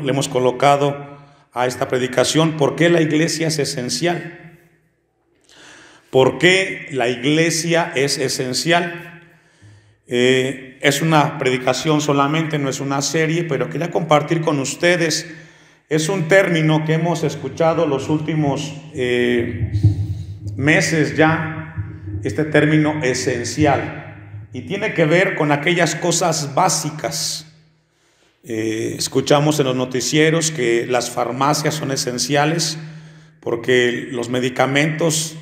le hemos colocado a esta predicación: ¿por qué la iglesia es esencial? ¿Por qué la iglesia es esencial? Es una predicación solamente, no es una serie, pero quería compartir con ustedes. Es un término que hemos escuchado los últimos meses ya, este término esencial, y tiene que ver con aquellas cosas básicas. Escuchamos en los noticieros que las farmacias son esenciales porque los medicamentos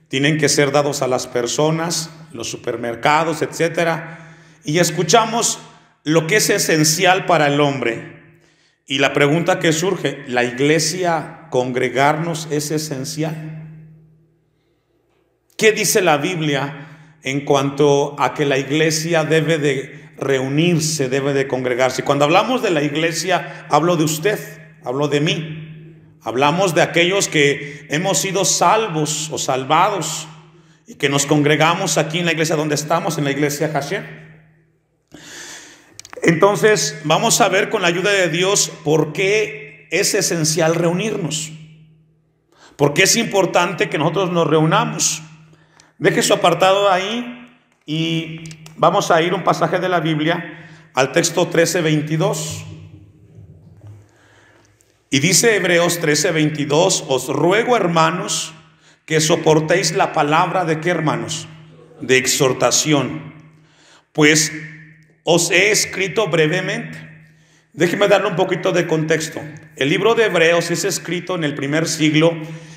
tienen que ser dados a las personas, los supermercados, etcétera. Y escuchamos lo que es esencial para el hombre. Y la pregunta que surge: ¿la iglesia, congregarnos, es esencial? ¿Qué dice la Biblia en cuanto a que la iglesia debe de reunirse, debe de congregarse? Y cuando hablamos de la iglesia, hablo de usted, hablo de mí. Hablamos de aquellos que hemos sido salvos o salvados y que nos congregamos aquí en la iglesia donde estamos, en la iglesia Hashem. Entonces vamos a ver con la ayuda de Dios por qué es esencial reunirnos, por qué es importante que nosotros nos reunamos. Deje su apartado ahí y vamos a ir un pasaje de la Biblia al texto 13:22. Y dice Hebreos 13:22: os ruego, hermanos, que soportéis la palabra de ¿qué, hermanos? De exhortación, pues os he escrito brevemente. Déjeme darle un poquito de contexto. El libro de Hebreos es escrito en el primer siglo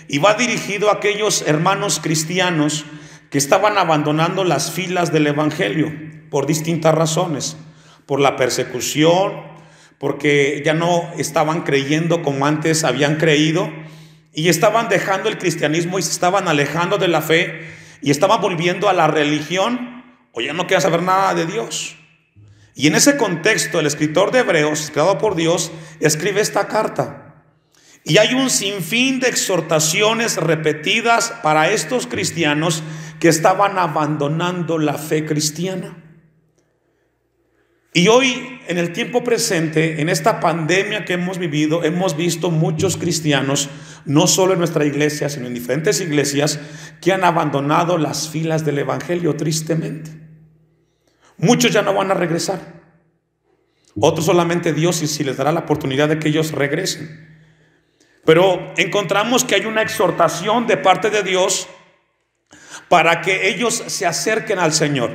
y va dirigido a aquellos hermanos cristianos que estaban abandonando las filas del evangelio por distintas razones: por la persecución, porque ya no estaban creyendo como antes habían creído, y estaban dejando el cristianismo y se estaban alejando de la fe y estaban volviendo a la religión, o ya no querían saber nada de Dios. Y en ese contexto el escritor de Hebreos, creado por Dios, escribe esta carta. Y hay un sinfín de exhortaciones repetidas para estos cristianos que estaban abandonando la fe cristiana. Y hoy, en el tiempo presente, en esta pandemia que hemos vivido, hemos visto muchos cristianos, no solo en nuestra iglesia, sino en diferentes iglesias, que han abandonado las filas del evangelio, tristemente. Muchos ya no van a regresar. Otros solamente Dios y si les dará la oportunidad de que ellos regresen. Pero encontramos que hay una exhortación de parte de Dios para que ellos se acerquen al Señor.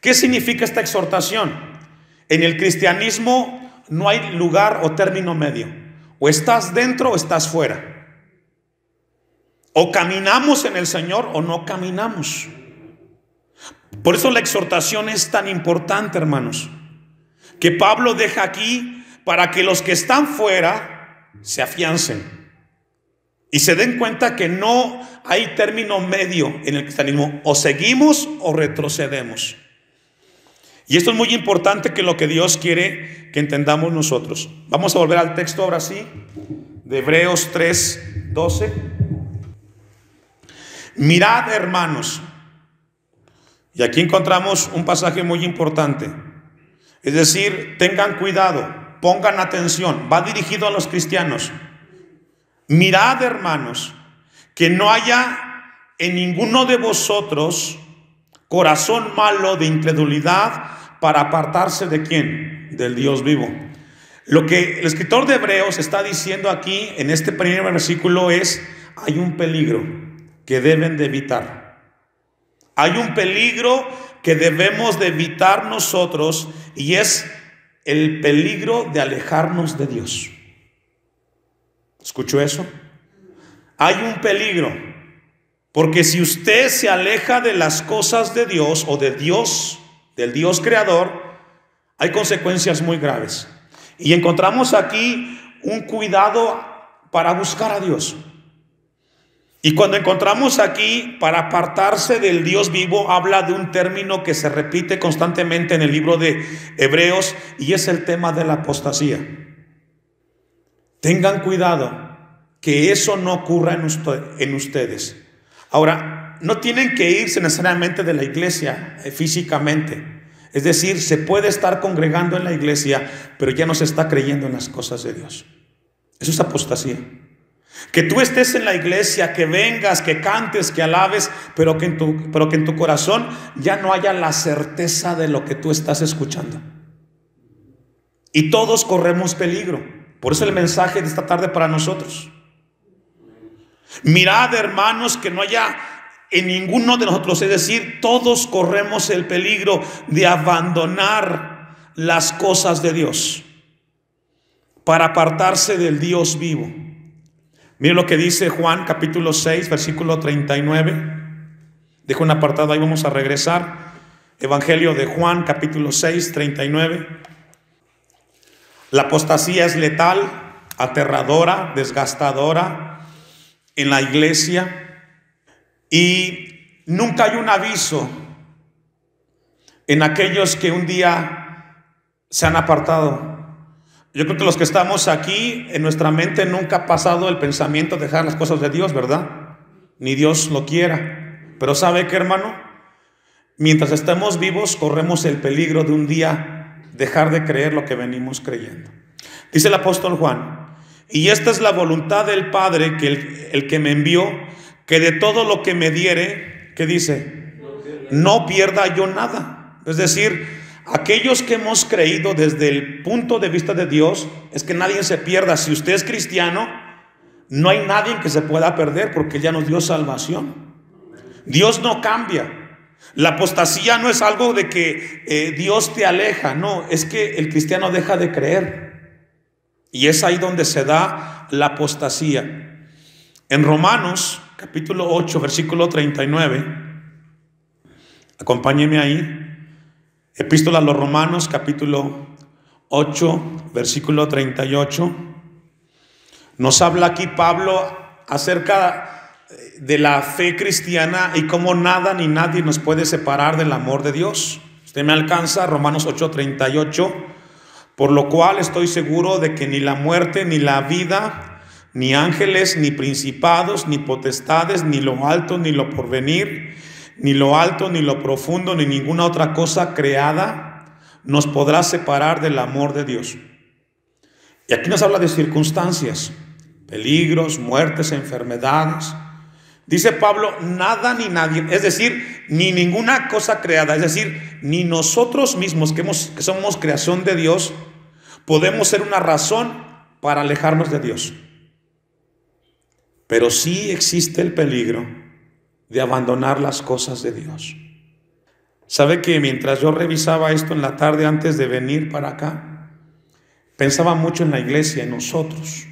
¿Qué significa esta exhortación? En el cristianismo no hay lugar o término medio. O estás dentro o estás fuera. O caminamos en el Señor o no caminamos. Por eso la exhortación es tan importante, hermanos, que Pablo deja aquí para que los que están fuera se afiancen y se den cuenta que no hay término medio en el cristianismo. O seguimos o retrocedemos. Y esto es muy importante, que lo que Dios quiere que entendamos nosotros. Vamos a volver al texto ahora sí, de Hebreos 3:12. Mirad, hermanos. Y aquí encontramos un pasaje muy importante. Es decir, tengan cuidado, pongan atención. Va dirigido a los cristianos. Mirad, hermanos, que no haya en ninguno de vosotros corazón malo de incredulidad para apartarse ¿de quién? Del Dios vivo. Lo que el escritor de Hebreos está diciendo aquí en este primer versículo es: hay un peligro que deben de evitar. Hay un peligro que debemos de evitar nosotros, y es el peligro de alejarnos de Dios. ¿Escuchó eso? Hay un peligro, porque si usted se aleja de las cosas de Dios o de Dios, del Dios creador, hay consecuencias muy graves. Y encontramos aquí un cuidado para buscar a Dios. Y cuando encontramos aquí para apartarse del Dios vivo, habla de un término que se repite constantemente en el libro de Hebreos, y es el tema de la apostasía. Tengan cuidado que eso no ocurra en ustedes. Ahora, no tienen que irse necesariamente de la iglesia físicamente. Es decir, se puede estar congregando en la iglesia, pero ya no se está creyendo en las cosas de Dios. Eso es apostasía. Que tú estés en la iglesia, que vengas, que cantes, que alabes, pero que en tu corazón ya no haya la certeza de lo que tú estás escuchando. Y todos corremos peligro. Por eso el mensaje de esta tarde para nosotros. Mirad, hermanos, que no haya en ninguno de nosotros, es decir, todos corremos el peligro de abandonar las cosas de Dios para apartarse del Dios vivo. Mire lo que dice Juan capítulo 6, versículo 39. Dejo un apartado ahí, vamos a regresar. Evangelio de Juan capítulo 6, 39. La apostasía es letal, aterradora, desgastadora en la iglesia. Y nunca hay un aviso en aquellos que un día se han apartado. Yo creo que los que estamos aquí, en nuestra mente nunca ha pasado el pensamiento de dejar las cosas de Dios, ¿verdad? Ni Dios lo quiera. Pero ¿sabe qué, hermano? Mientras estemos vivos, corremos el peligro de un día dejar de creer lo que venimos creyendo. Dice el apóstol Juan: y esta es la voluntad del Padre, que el que me envió, que de todo lo que me diere, ¿qué dice? No pierda yo nada. Es decir, aquellos que hemos creído desde el punto de vista de Dios, es que nadie se pierda. Si usted es cristiano, no hay nadie que se pueda perder, porque ya nos dio salvación. Dios no cambia. La apostasía no es algo de que Dios te aleja, no, es que el cristiano deja de creer. Y es ahí donde se da la apostasía. En Romanos capítulo 8, versículo 39, acompáñeme ahí. Epístola a los Romanos, capítulo 8, versículo 38. Nos habla aquí Pablo acerca de la fe cristiana y cómo nada ni nadie nos puede separar del amor de Dios. Usted me alcanza, Romanos 8, 38. Por lo cual estoy seguro de que ni la muerte, ni la vida, ni ángeles, ni principados, ni potestades, ni lo alto, ni lo porvenir, ni lo alto, ni lo profundo, ni ninguna otra cosa creada nos podrá separar del amor de Dios. Y aquí nos habla de circunstancias, peligros, muertes, enfermedades. Dice Pablo, nada ni nadie, es decir, ni ninguna cosa creada, es decir, ni nosotros mismos que somos creación de Dios, podemos ser una razón para alejarnos de Dios. Pero sí existe el peligro de abandonar las cosas de Dios. ¿Sabe que mientras yo revisaba esto en la tarde antes de venir para acá, pensaba mucho en la iglesia, en nosotros?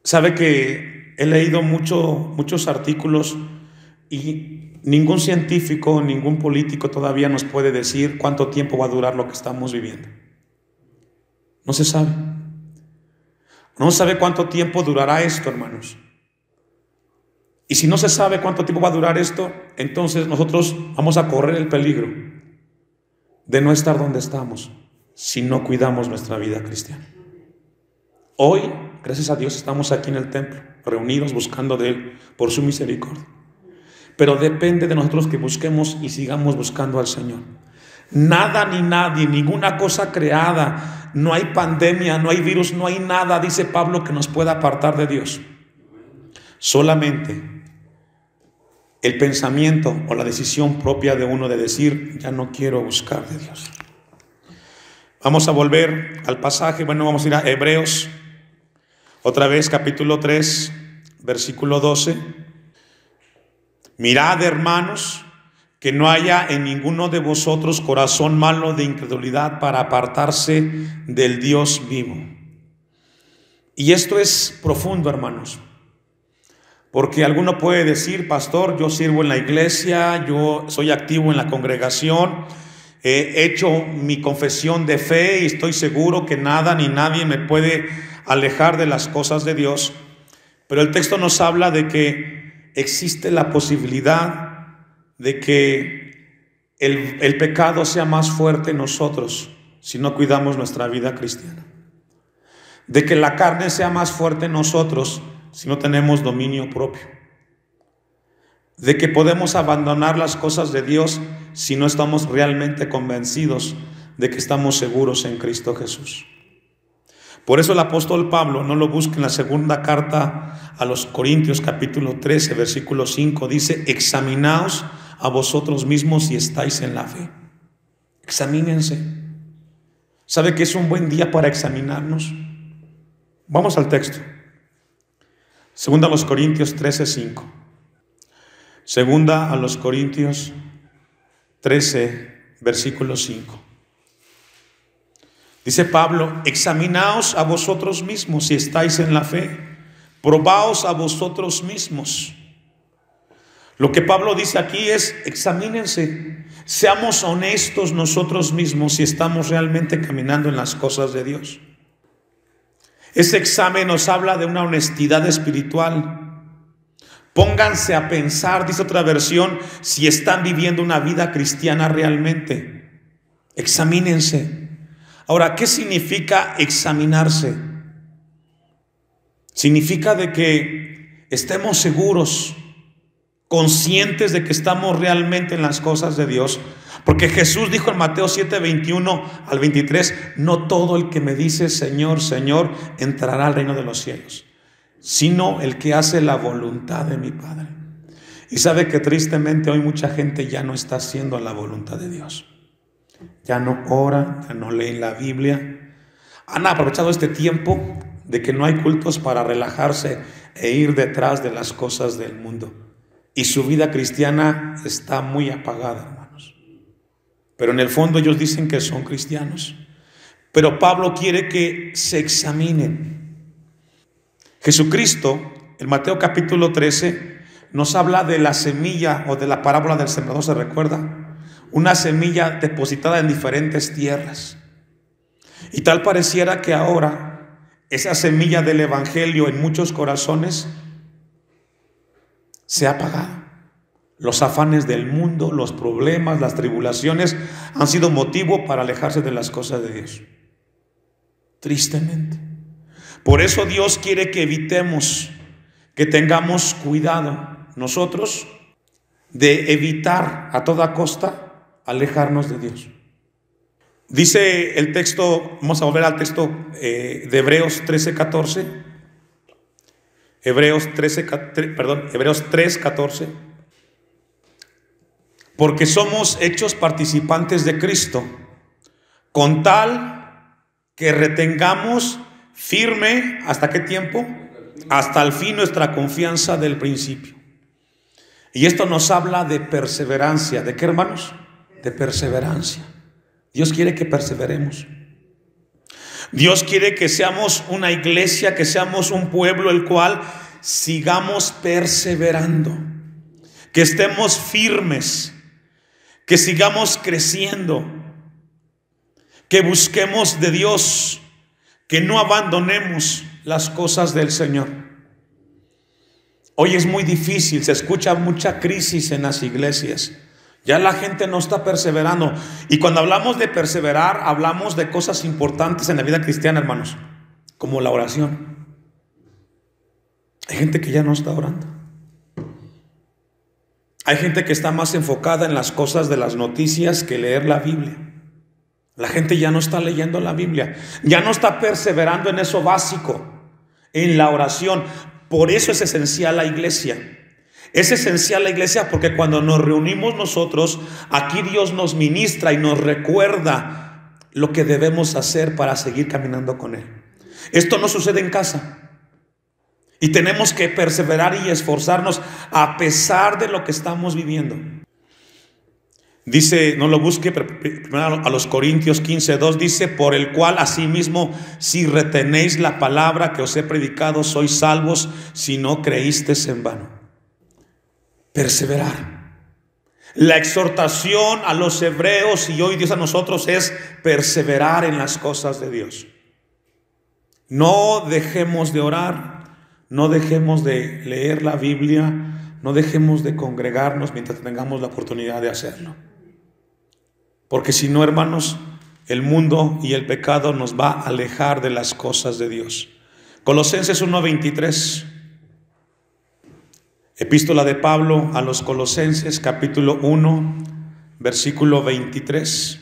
¿Sabe que he leído muchos artículos y ningún científico, ningún político todavía nos puede decir cuánto tiempo va a durar lo que estamos viviendo? No se sabe. No se sabe cuánto tiempo durará esto, hermanos. Y si no se sabe cuánto tiempo va a durar esto, entonces nosotros vamos a correr el peligro de no estar donde estamos si no cuidamos nuestra vida cristiana. Hoy, gracias a Dios, estamos aquí en el templo, reunidos buscando de Él por su misericordia. Pero depende de nosotros que busquemos y sigamos buscando al Señor. Nada ni nadie, ninguna cosa creada, no hay pandemia, no hay virus, no hay nada, dice Pablo, que nos pueda apartar de Dios. Solamente el pensamiento o la decisión propia de uno de decir, ya no quiero buscar de Dios. Vamos a volver al pasaje, vamos a ir a Hebreos, otra vez capítulo 3, versículo 12. Mirad, hermanos, que no haya en ninguno de vosotros corazón malo de incredulidad para apartarse del Dios vivo. Y esto es profundo, hermanos, porque alguno puede decir, pastor, yo sirvo en la iglesia, yo soy activo en la congregación, he hecho mi confesión de fe y estoy seguro que nada ni nadie me puede alejar de las cosas de Dios. Pero el texto nos habla de que existe la posibilidad de que el pecado sea más fuerte en nosotros si no cuidamos nuestra vida cristiana. De que la carne sea más fuerte en nosotros si no tenemos dominio propio. De que podemos abandonar las cosas de Dios si no estamos realmente convencidos de que estamos seguros en Cristo Jesús. Por eso el apóstol Pablo, no lo busque en la segunda carta a los Corintios capítulo 13 versículo 5, dice: examinaos a vosotros mismos si estáis en la fe. Examínense. ¿Sabe que es un buen día para examinarnos? Vamos al texto. Segunda a los Corintios 13, 5. Segunda a los Corintios 13, versículo 5. Dice Pablo: examinaos a vosotros mismos si estáis en la fe, probaos a vosotros mismos. Lo que Pablo dice aquí es: examínense, seamos honestos nosotros mismos si estamos realmente caminando en las cosas de Dios. Ese examen nos habla de una honestidad espiritual. Pónganse a pensar, dice otra versión, si están viviendo una vida cristiana realmente. Examínense. Ahora, ¿qué significa examinarse? Significa de que estemos seguros, conscientes de que estamos realmente en las cosas de Dios. Porque Jesús dijo en Mateo 7, 21 al 23, no todo el que me dice Señor, Señor, entrará al reino de los cielos, sino el que hace la voluntad de mi Padre. Y sabe que tristemente hoy mucha gente ya no está haciendo la voluntad de Dios. Ya no oran, ya no leen la Biblia. Han aprovechado este tiempo de que no hay cultos para relajarse e ir detrás de las cosas del mundo. Y su vida cristiana está muy apagada, hermanos. Pero en el fondo ellos dicen que son cristianos. Pero Pablo quiere que se examinen. Jesucristo, en Mateo capítulo 13, nos habla de la semilla o de la parábola del sembrador, ¿se recuerda? Una semilla depositada en diferentes tierras. Y tal pareciera que ahora esa semilla del evangelio en muchos corazones se ha apagado. Los afanes del mundo, los problemas, las tribulaciones han sido motivo para alejarse de las cosas de Dios. Tristemente. Por eso Dios quiere que evitemos, que tengamos cuidado nosotros de evitar a toda costa alejarnos de Dios. Dice el texto, vamos a volver al texto de Hebreos 13:14. Hebreos 3:14. Porque somos hechos participantes de Cristo, con tal que retengamos firme, ¿hasta qué tiempo? Hasta el fin nuestra confianza del principio. Y esto nos habla de perseverancia. ¿De qué, hermanos? De perseverancia. Dios quiere que perseveremos. Dios quiere que seamos una iglesia, que seamos un pueblo el cual sigamos perseverando, que estemos firmes, que sigamos creciendo, que busquemos de Dios, que no abandonemos las cosas del Señor. Hoy es muy difícil, se escucha mucha crisis en las iglesias. Ya la gente no está perseverando. Y cuando hablamos de perseverar, hablamos de cosas importantes en la vida cristiana, hermanos, como la oración. Hay gente que ya no está orando. Hay gente que está más enfocada en las cosas de las noticias que leer la Biblia. La gente ya no está leyendo la Biblia, ya no está perseverando en eso básico, en la oración. Por eso es esencial la iglesia. Es esencial la iglesia porque cuando nos reunimos nosotros, aquí Dios nos ministra y nos recuerda lo que debemos hacer para seguir caminando con Él. Esto no sucede en casa. Y tenemos que perseverar y esforzarnos a pesar de lo que estamos viviendo. Dice, no lo busque, primero a los Corintios 15:2 dice: por el cual asimismo, si retenéis la palabra que os he predicado, sois salvos, si no creísteis en vano. Perseverar. La exhortación a los hebreos y hoy Dios a nosotros es perseverar en las cosas de Dios. No dejemos de orar, no dejemos de leer la Biblia, no dejemos de congregarnos mientras tengamos la oportunidad de hacerlo. Porque si no, hermanos, el mundo y el pecado nos va a alejar de las cosas de Dios. Colosenses 1:23. Epístola de Pablo a los Colosenses, capítulo 1, versículo 23.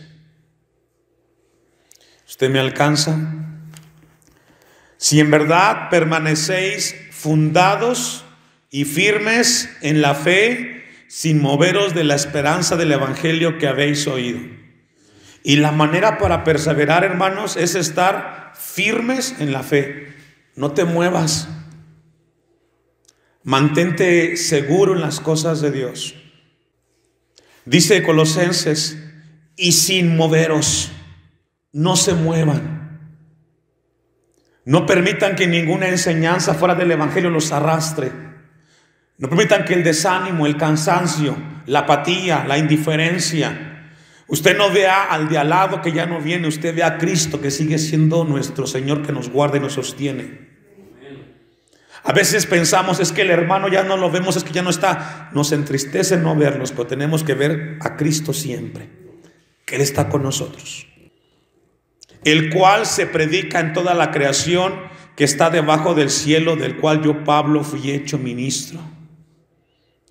¿Usted me alcanza? Si en verdad permanecéis fundados y firmes en la fe, sin moveros de la esperanza del evangelio que habéis oído. Y la manera para perseverar, hermanos, es estar firmes en la fe. No te muevas. Mantente seguro en las cosas de Dios. Dice Colosenses, y sin moveros, no se muevan. No permitan que ninguna enseñanza fuera del evangelio los arrastre. No permitan que el desánimo, el cansancio, la apatía, la indiferencia, usted no vea al de al lado que ya no viene, usted ve a Cristo que sigue siendo nuestro Señor, que nos guarda y nos sostiene. A veces pensamos, es que el hermano ya no lo vemos, es que ya no está. Nos entristece no verlos, pero tenemos que ver a Cristo siempre, que Él está con nosotros. El cual se predica en toda la creación que está debajo del cielo, del cual yo, Pablo, fui hecho ministro.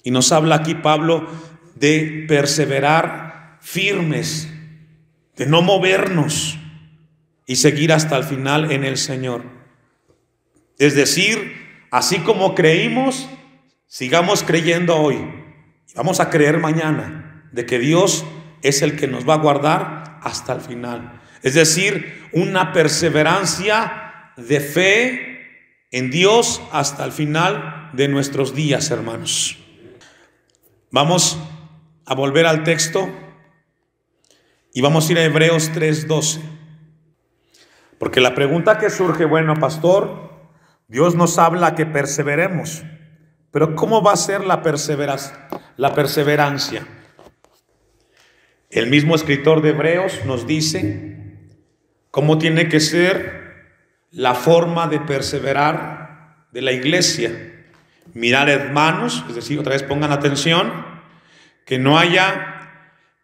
Y nos habla aquí Pablo de perseverar firmes, de no movernos y seguir hasta el final en el Señor. Es decir, así como creímos, sigamos creyendo hoy. Vamos a creer mañana de que Dios es el que nos va a guardar hasta el final. Es decir, una perseverancia de fe en Dios hasta el final de nuestros días, hermanos. Vamos a volver al texto y vamos a ir a Hebreos 3:12. Porque la pregunta que surge, bueno, pastor, Dios nos habla que perseveremos, pero ¿cómo va a ser la perseverancia? El mismo escritor de Hebreos nos dice cómo tiene que ser la forma de perseverar de la iglesia. Mirad, hermanos, es decir, otra vez pongan atención, que no haya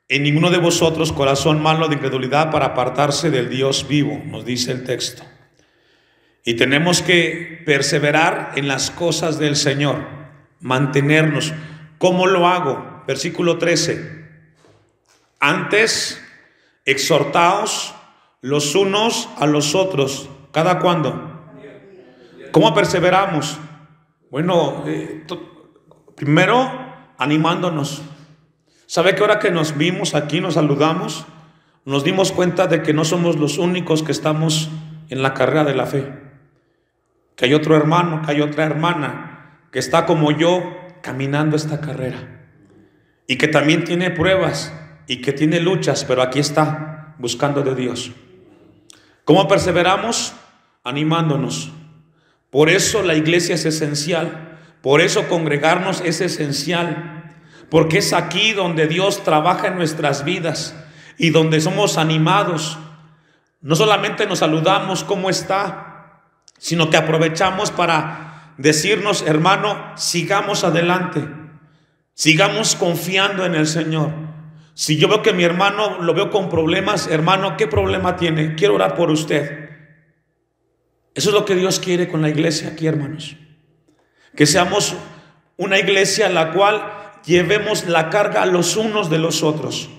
en ninguno de vosotros corazón malo de incredulidad para apartarse del Dios vivo, nos dice el texto. Y tenemos que perseverar en las cosas del Señor, mantenernos. ¿Cómo lo hago? Versículo 13. Antes, exhortaos los unos a los otros. ¿Cada cuándo? ¿Cómo perseveramos? Bueno, primero animándonos. ¿Sabe que ahora que nos vimos aquí, nos saludamos, nos dimos cuenta de que no somos los únicos que estamos en la carrera de la fe? Que hay otro hermano, que hay otra hermana que está como yo caminando esta carrera y que también tiene pruebas y que tiene luchas, pero aquí está buscando de Dios. ¿Cómo perseveramos? Animándonos. Por eso la iglesia es esencial, por eso congregarnos es esencial, porque es aquí donde Dios trabaja en nuestras vidas y donde somos animados. No solamente nos saludamos, ¿cómo está?, sino que aprovechamos para decirnos, hermano, sigamos adelante, sigamos confiando en el Señor. Si yo veo que mi hermano lo veo con problemas, hermano, ¿qué problema tiene? Quiero orar por usted. Eso es lo que Dios quiere con la iglesia aquí, hermanos. Que seamos una iglesia en la cual llevemos la carga los unos de los otros.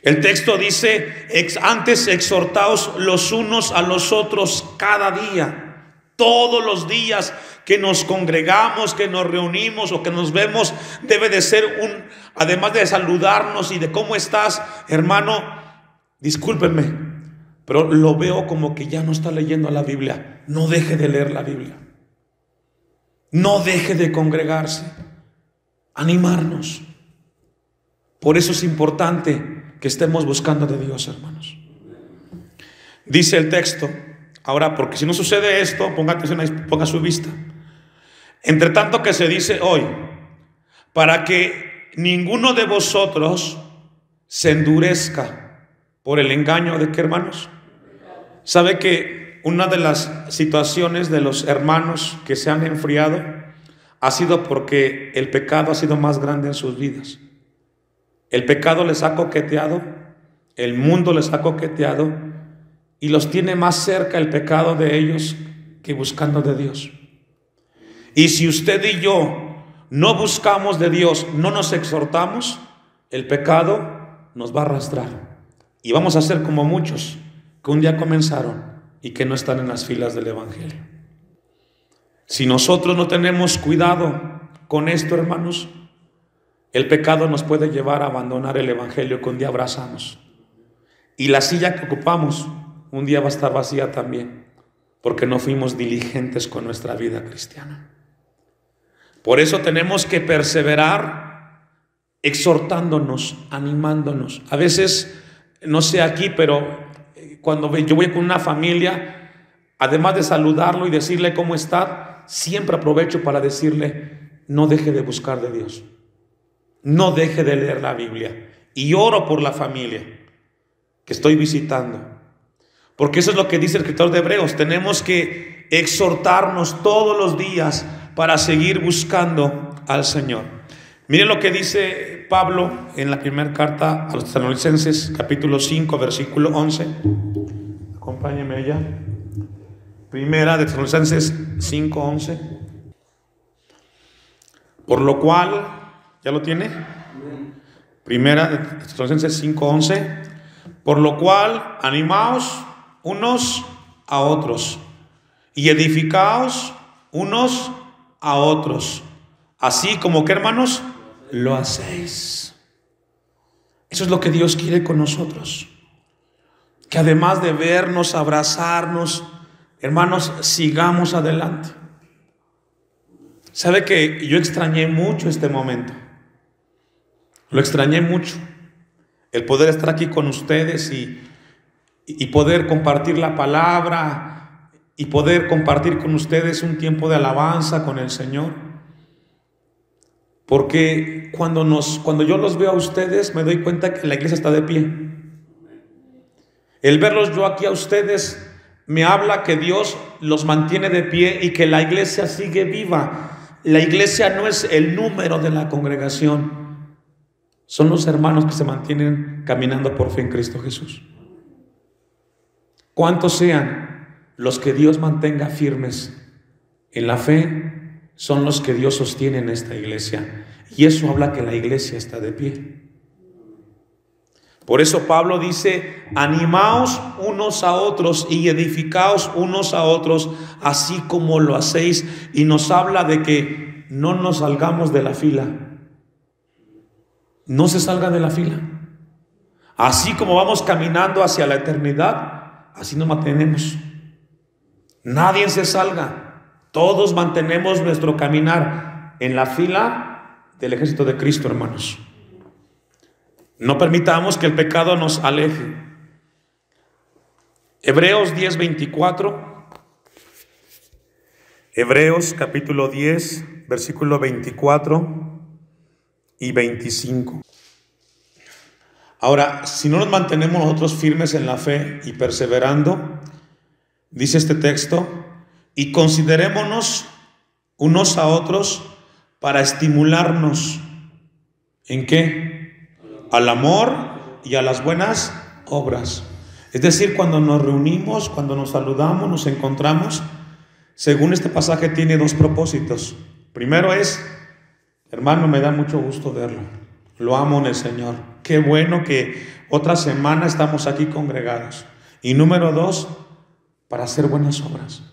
El texto dice, antes exhortaos los unos a los otros cada día. Todos los días que nos congregamos, que nos reunimos o que nos vemos, debe de ser además de saludarnos y de cómo estás, hermano, discúlpenme, pero lo veo como que ya no está leyendo la Biblia. No deje de leer la Biblia. No deje de congregarse. Animarnos. Por eso es importante que estemos buscando de Dios, hermanos. Dice el texto, ahora, porque si no sucede esto, ponga atención ahí, ponga su vista. Entre tanto que se dice hoy, para que ninguno de vosotros se endurezca por el engaño de qué, hermanos. ¿Sabe que una de las situaciones de los hermanos que se han enfriado ha sido porque el pecado ha sido más grande en sus vidas? El pecado les ha coqueteado, el mundo les ha coqueteado y los tiene más cerca el pecado de ellos que buscando de Dios. Y si usted y yo no buscamos de Dios, no nos exhortamos, el pecado nos va a arrastrar. Y vamos a ser como muchos que un día comenzaron y que no están en las filas del Evangelio. Si nosotros no tenemos cuidado con esto, hermanos, el pecado nos puede llevar a abandonar el Evangelio que un día abrazamos. Y la silla que ocupamos un día va a estar vacía también, porque no fuimos diligentes con nuestra vida cristiana. Por eso tenemos que perseverar exhortándonos, animándonos. A veces, no sé aquí, pero cuando yo voy con una familia, además de saludarlo y decirle cómo está, siempre aprovecho para decirle: no deje de buscar de Dios, no deje de leer la Biblia, y oro por la familia que estoy visitando, porque eso es lo que dice el escritor de Hebreos. Tenemos que exhortarnos todos los días para seguir buscando al Señor. Miren lo que dice Pablo en la primera carta a los Tesalonicenses, capítulo 5, versículo 11. Acompáñenme allá. Primera de Tesalonicenses 5, 11. Por lo cual, ¿ya lo tiene? Primera de Tesalonicenses 5, 11. Por lo cual, animaos unos a otros y edificaos unos a otros, así como que, hermanos, lo hacéis. Eso es lo que Dios quiere con nosotros, que además de vernos, abrazarnos, hermanos, sigamos adelante. Sabe que yo extrañé mucho este momento, lo extrañé mucho, el poder estar aquí con ustedes y poder compartir la palabra y poder compartir con ustedes un tiempo de alabanza con el Señor. Porque cuando yo los veo a ustedes, me doy cuenta que la iglesia está de pie. El verlos yo aquí a ustedes me habla que Dios los mantiene de pie y que la iglesia sigue viva. La iglesia no es el número de la congregación, son los hermanos que se mantienen caminando por fe en Cristo Jesús. ¿Cuántos sean los que Dios mantenga firmes en la fe? Son los que Dios sostiene en esta iglesia. Y eso habla que la iglesia está de pie. Por eso Pablo dice: animaos unos a otros y edificaos unos a otros, así como lo hacéis. Y nos habla de que no nos salgamos de la fila. No se salga de la fila. Así como vamos caminando hacia la eternidad, así nos mantenemos. Nadie se salga. Todos mantenemos nuestro caminar en la fila del ejército de Cristo, hermanos. No permitamos que el pecado nos aleje. Hebreos 10:24. Hebreos capítulo 10, versículo 24 y 25. Ahora, si no nos mantenemos nosotros firmes en la fe y perseverando, dice este texto: y considerémonos unos a otros para estimularnos. ¿En qué? Al amor y a las buenas obras. Es decir, cuando nos reunimos, cuando nos saludamos, nos encontramos, según este pasaje tiene dos propósitos. Primero es: hermano, me da mucho gusto verlo, lo amo en el Señor, qué bueno que otra semana estamos aquí congregados. Y número dos, para hacer buenas obras.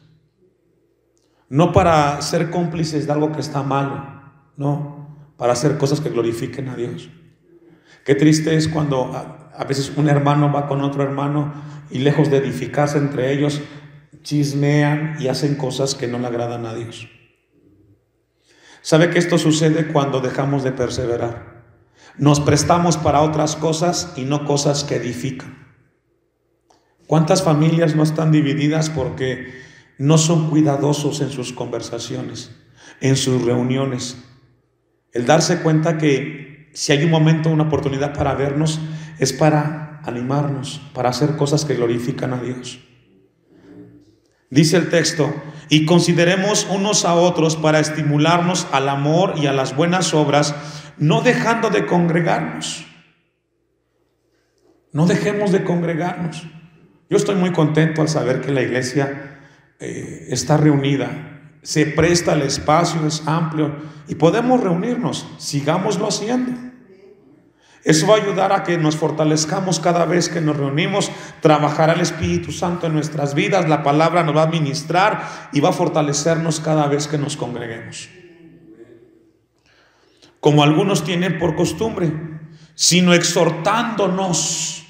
No para ser cómplices de algo que está malo, no, para hacer cosas que glorifiquen a Dios. Qué triste es cuando a veces un hermano va con otro hermano y lejos de edificarse entre ellos, chismean y hacen cosas que no le agradan a Dios. ¿Sabe que esto sucede cuando dejamos de perseverar? Nos prestamos para otras cosas y no cosas que edifican. ¿Cuántas familias no están divididas porque no son cuidadosos en sus conversaciones, en sus reuniones? El darse cuenta que si hay un momento, una oportunidad para vernos, es para animarnos, para hacer cosas que glorifican a Dios. Dice el texto: y consideremos unos a otros para estimularnos al amor y a las buenas obras, no dejando de congregarnos. No dejemos de congregarnos. Yo estoy muy contento al saber que la iglesia está reunida, se presta el espacio, es amplio y podemos reunirnos. Sigámoslo haciendo. Eso va a ayudar a que nos fortalezcamos cada vez que nos reunimos. Trabajará el Espíritu Santo en nuestras vidas. La palabra nos va a ministrar y va a fortalecernos cada vez que nos congreguemos. Como algunos tienen por costumbre, sino exhortándonos.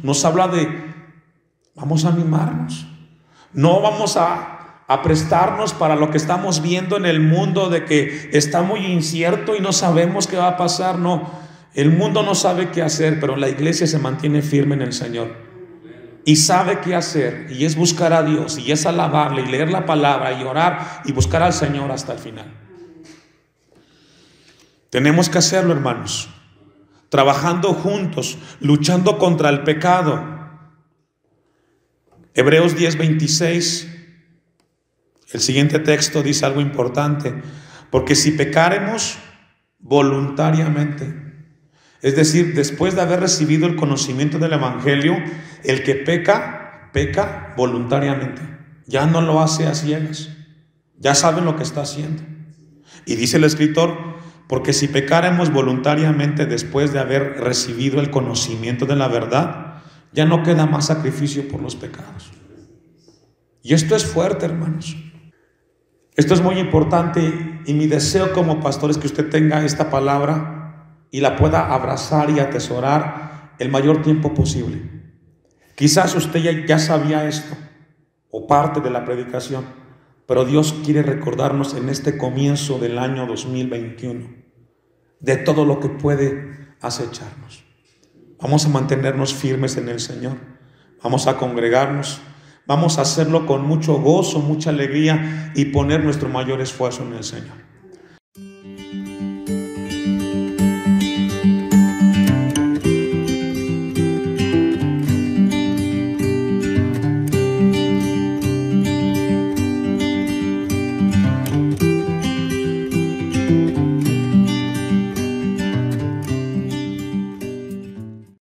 Nos habla de, vamos a animarnos. No vamos a prestarnos para lo que estamos viendo en el mundo, de que está muy incierto y no sabemos qué va a pasar. No, el mundo no sabe qué hacer, pero la iglesia se mantiene firme en el Señor y sabe qué hacer, y es buscar a Dios, y es alabarle, y leer la palabra, y orar, y buscar al Señor hasta el final. Tenemos que hacerlo, hermanos, trabajando juntos, luchando contra el pecado. Hebreos 10:26, el siguiente texto dice algo importante: porque si pecáremos voluntariamente, es decir, después de haber recibido el conocimiento del Evangelio, el que peca, peca voluntariamente. Ya no lo hace a ciegas, ya sabe lo que está haciendo. Y dice el escritor: porque si pecáremos voluntariamente después de haber recibido el conocimiento de la verdad, ya no queda más sacrificio por los pecados. Y esto es fuerte, hermanos. Esto es muy importante, y mi deseo como pastor es que usted tenga esta palabra y la pueda abrazar y atesorar el mayor tiempo posible. Quizás usted ya sabía esto, o parte de la predicación, pero Dios quiere recordarnos en este comienzo del año 2021 de todo lo que puede acecharnos. Vamos a mantenernos firmes en el Señor. Vamos a congregarnos. Vamos a hacerlo con mucho gozo, mucha alegría, y poner nuestro mayor esfuerzo en el Señor.